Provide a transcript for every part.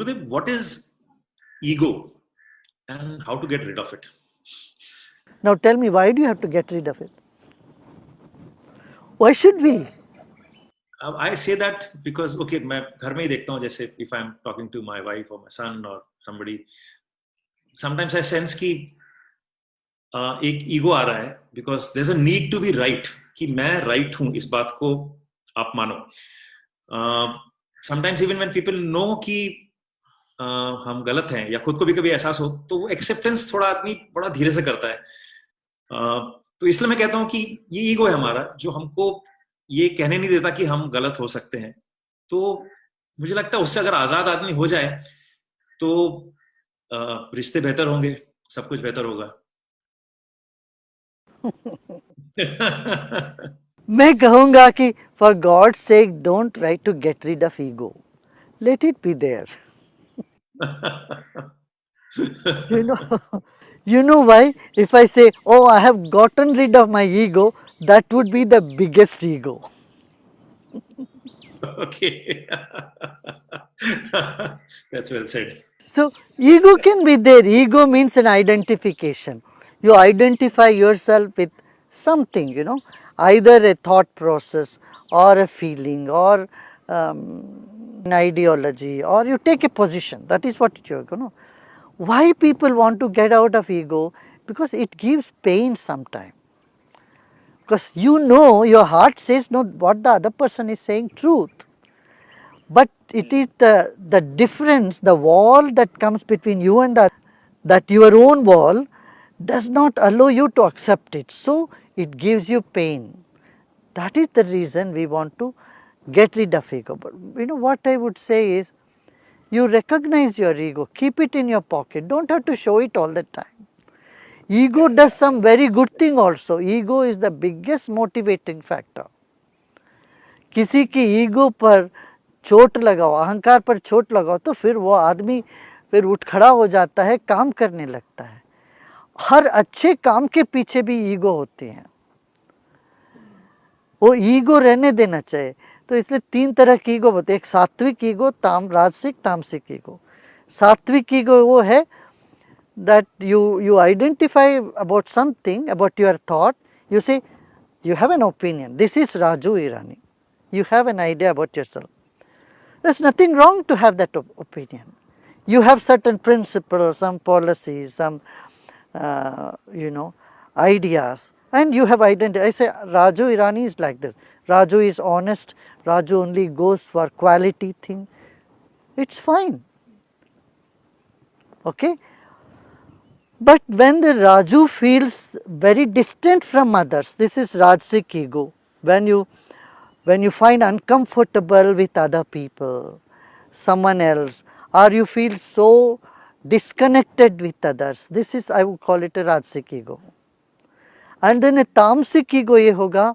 Gurudev, what is ego and how to get rid of it? Now tell me, why do you have to get rid of it? Why should we? I say that because okay, मैं घर में ही देखता हूँ, जैसे if I'm talking to my wife or my son or somebody, sometimes I sense कि एक ego आ रहा है because there's a need to be right, कि मैं right हूँ, इस बात को आप मानो. Sometimes even when people know कि हम गलत हैं या खुद को भी कभी एहसास हो, तो वो एक्सेप्टेंस थोड़ा आदमी बड़ा धीरे से करता है. तो इसलिए मैं कहता हूँ कि ये ईगो है हमारा, जो हमको ये कहने नहीं देता कि हम गलत हो सकते हैं. तो मुझे लगता है उससे अगर आजाद आदमी हो जाए तो रिश्ते बेहतर होंगे, सब कुछ बेहतर होगा. मैं कहूंगा कि for God's sake don't try to get rid of ego. Let it be there. You know why? If I say, oh, I have gotten rid of my ego, that would be the biggest ego. Okay. That's well said. So, ego can be there. Ego means an identification. You identify yourself with something, either a thought process or a feeling or an ideology, or you take a position. That is what you're. Why people want to get out of ego? Because it gives pain sometimes. Because your heart says no, what the other person is saying truth. But it is the difference, the wall that comes between you and that your own wall does not allow you to accept it. So it gives you pain. That is the reason we want to get rid of ego. But what I would say is, you recognize your ego, keep it in your pocket, don't have to show it all the time. Ego does some very good thing also. Ego is the biggest motivating factor. किसी की ego पर चोट लगाओ, अहंकार पर चोट लगाओ, तो फिर वो आदमी फिर उठ खड़ा हो जाता है, काम करने लगता है. हर अच्छे काम के पीछे भी ईगो होती है, वो ईगो रहने देना चाहिए. तो इसलिए 3 तरह की ईगो होती है. एक सात्विक ईगो, राजसिक, तामसिक ईगो. सात्विक ईगो वो है that you identify about something, about your thought, you say, you have an opinion. This is Raju Irani. You have an idea about yourself. There's nothing wrong to have that opinion. You have certain principles, some policies, some ideas, and you have identity. I say Raju Irani is like this. Raju is honest. Raju only goes for quality thing. It's fine. Okay. But when the Raju feels very distant from others, this is Rajasic ego. When you find uncomfortable with other people, someone else, or you feel so disconnected with others, this is, I would call it a Rajasic ego. And then a Tamasic ego ye hoga,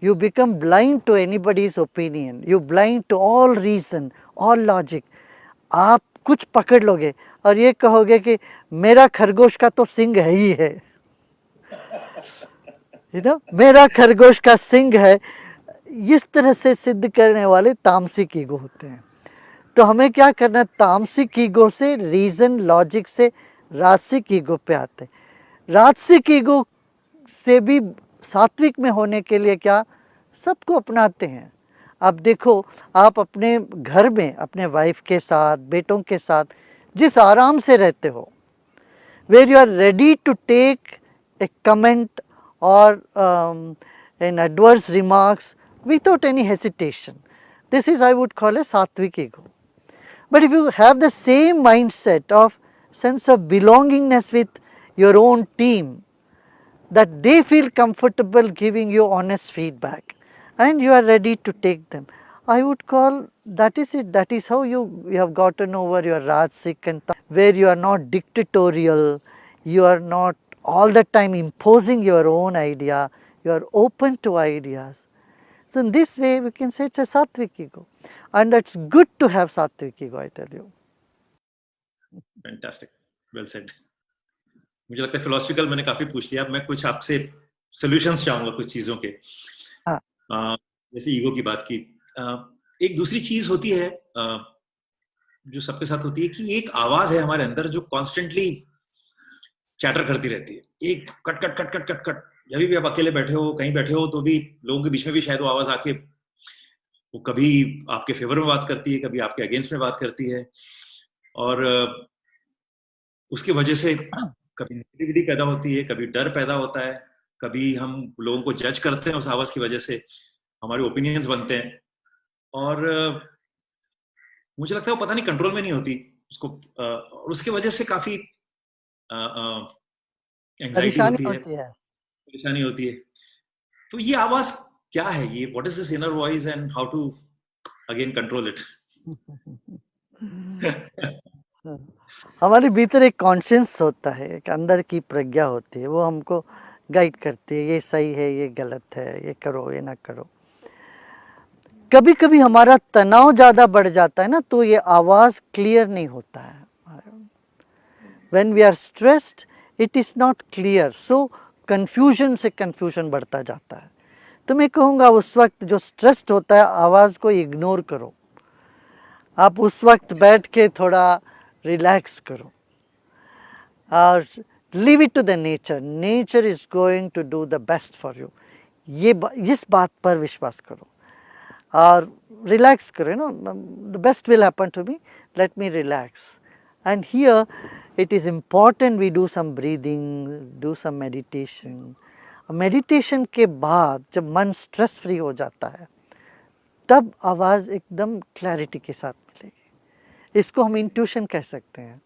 you become blind to anybody's opinion, you blind to all reason, all logic. आप कुछ पकड़ लोगे और ये कहोगे कि मेरा खरगोश का तो सिंग है ही है, मेरा खरगोश का सिंग है. इस तरह से सिद्ध करने वाले तामसिक ईगो होते हैं. तो हमें क्या करना है, तामसिक ईगो से, रीजन लॉजिक से राजसिक ईगो पे आते हैं. राजसिक ईगो से भी सात्विक में होने के लिए क्या, सबको अपनाते हैं. अब देखो, आप अपने घर में अपने वाइफ के साथ, बेटों के साथ जिस आराम से रहते हो, where you are ready to take a comment or an adverse remarks without any hesitation. This is, I would call, a sattvic ego. But if you have the same mindset of sense of belongingness with your own team, that they feel comfortable giving you honest feedback and you are ready to take them, I would call, that is it. That is how you have gotten over your Rajasic, and where you are not dictatorial, you are not all the time imposing your own idea, you are open to ideas. So in this way we can say it's a Sattvic ego, and it's good to have Sattvic ego, I tell you. Fantastic, well said. मुझे लगता है philosophical मैंने काफी पूछ लिया. अब मैं कुछ आपसे सॉल्यूशंस चाहूंगा कुछ चीजों के. जैसे ईगो की बात की, एक दूसरी चीज होती है जो सबके साथ होती है कि एक आवाज है हमारे अंदर जो कॉन्स्टेंटली चैटर करती रहती है, एक cut cut cut cut cut cut. जब भी आप अकेले बैठे हो, कहीं बैठे हो, तो भी लोगों के बीच में भी शायद वो आवाज आके वो कभी आपके फेवर में बात करती है, कभी आपके अगेंस्ट में बात करती है। और उसकी वजह से कभी नेगेटिविटी पैदा होती है, कभी डर पैदा होता है, कभी हम लोगों को जज करते हैं उस आवाज की वजह से, हमारे ओपिनियंस बनते हैं। और मुझे लगता है वो पता नहीं कंट्रोल में नहीं होती उसको, और उसकी वजह से काफी एंजाइटी परेशानी होती है, होती है। परेशानी होती है। तो ये आवाज क्या है, ये what is this inner voice and how to again control it? हमारे भीतर एक कॉन्शियस होता है, एक अंदर की प्रज्ञा होती है, वो हमको गाइड करती है, ये सही है, ये गलत है, ये करो, ये ना करो। कभी कभी हमारा तनाव ज़्यादा बढ़ जाता है ना, तो ये आवाज़ क्लियर नहीं होता है। When we are stressed, it is not clear, so confusion से confusion बढ़ता जाता है। तो मैं कहूँगा उस वक्त जो स्ट्रेस्ड होता है, आवाज़ को इग्नोर करो। आप उस वक्त बैठ के थोड़ा रिलैक्स करो और leave it to the nature, nature is going to do the best for you. ये इस बात पर विश्वास करो और रिलैक्स करो। No, the best will happen to me, let me relax. And here it is important we do some breathing, do some meditation. Meditation के बाद जब मन स्ट्रेस फ्री हो जाता है, तब आवाज़ एकदम क्लैरिटी के साथ मिलेगी। इसको हम इंट्यूशन कह सकते हैं।